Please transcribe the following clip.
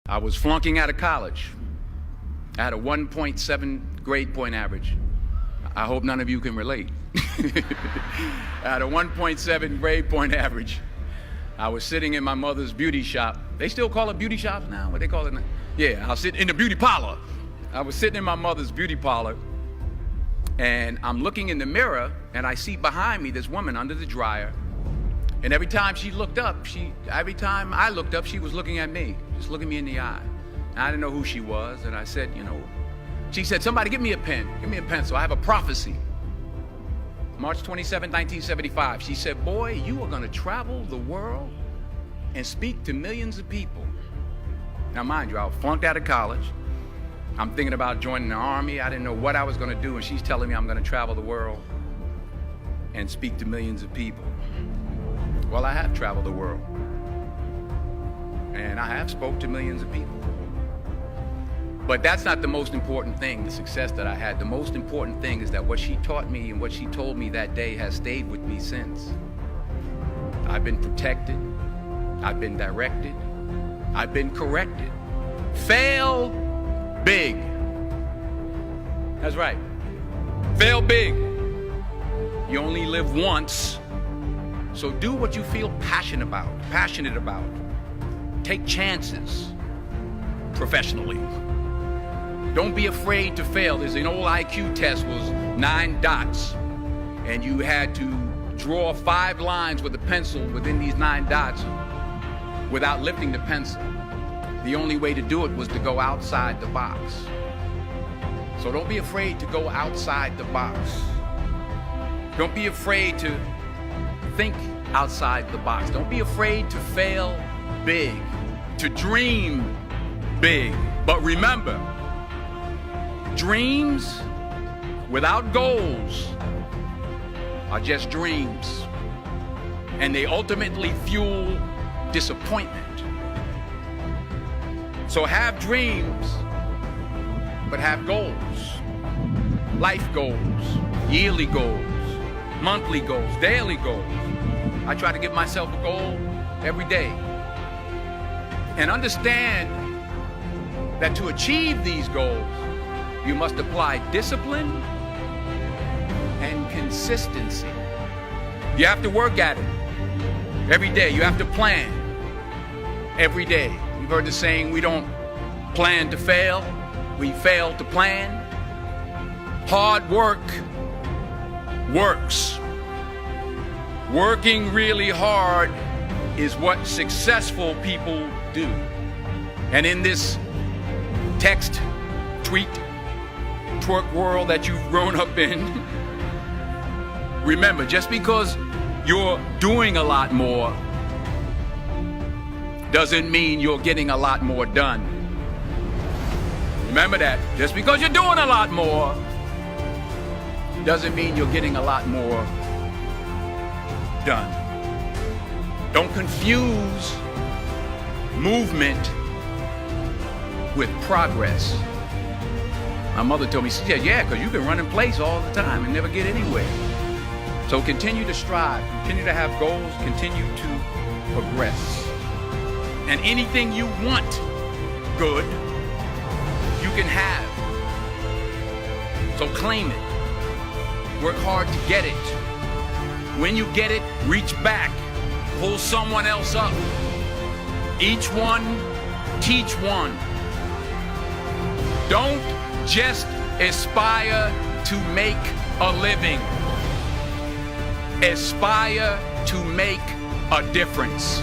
I was flunking out of college. I had a 1.7 grade point average. I hope none of you can relate. I had a 1.7 grade point average. I was sitting in my mother's beauty shop. They still call it beauty shops now? What they call it now? Yeah, I was sitting in the beauty parlor. I was sitting in my mother's beauty parlor, and I'm looking in the mirror, and I see behind me this woman under the dryer. And every time she looked up, every time I looked up, she was looking at me, just looking me in the eye. And I didn't know who she was, and I said, she said, "Somebody give me a pen, give me a pencil. I have a prophecy." March 27, 1975, she said, "Boy, you are gonna travel the world and speak to millions of people." Now, mind you, I flunked out of college. I'm thinking about joining the army. I didn't know what I was gonna do, and she's telling me I'm gonna travel the world and speak to millions of people. Well, I have traveled the world, and I have spoke to millions of people. But that's not the most important thing, the success that I had. The most important thing is that what she taught me and what she told me that day has stayed with me since. I've been protected, I've been directed, I've been corrected. Fail big. That's right. Fail big. You only live once, so do what you feel passionate about. Take chances professionally. Don't be afraid to fail. There's an old IQ test, was 9 dots, and you had to draw 5 lines with a pencil within these 9 dots without lifting the pencil. The only way to do it was to go outside the box. So don't be afraid to go outside the box. Don't be afraid to think outside the box. Don't be afraid to fail big, to dream big. But remember, dreams without goals are just dreams, and they ultimately fuel disappointment. So have dreams, but have goals. Life goals, yearly goals, monthly goals, daily goals. I try to give myself a goal every day. And understand that to achieve these goals, you must apply discipline and consistency. You have to work at it every day. You have to plan every day. You've heard the saying, we don't plan to fail, we fail to plan. Hard work works. Working really hard is what successful people do. And in this text, tweet, twerk world that you've grown up in, remember, just because you're doing a lot more doesn't mean you're getting a lot more done. Remember that. Just because you're doing a lot more doesn't mean you're getting a lot more done. Don't confuse movement with progress. My mother told me, she said, "Yeah, because you can run in place all the time and never get anywhere." So continue to strive, continue to have goals, continue to progress. And anything you want good, you can have. So claim it. Work hard to get it. When you get it, reach back. Pull someone else up. Each one, teach one. Don't just aspire to make a living. Aspire to make a difference.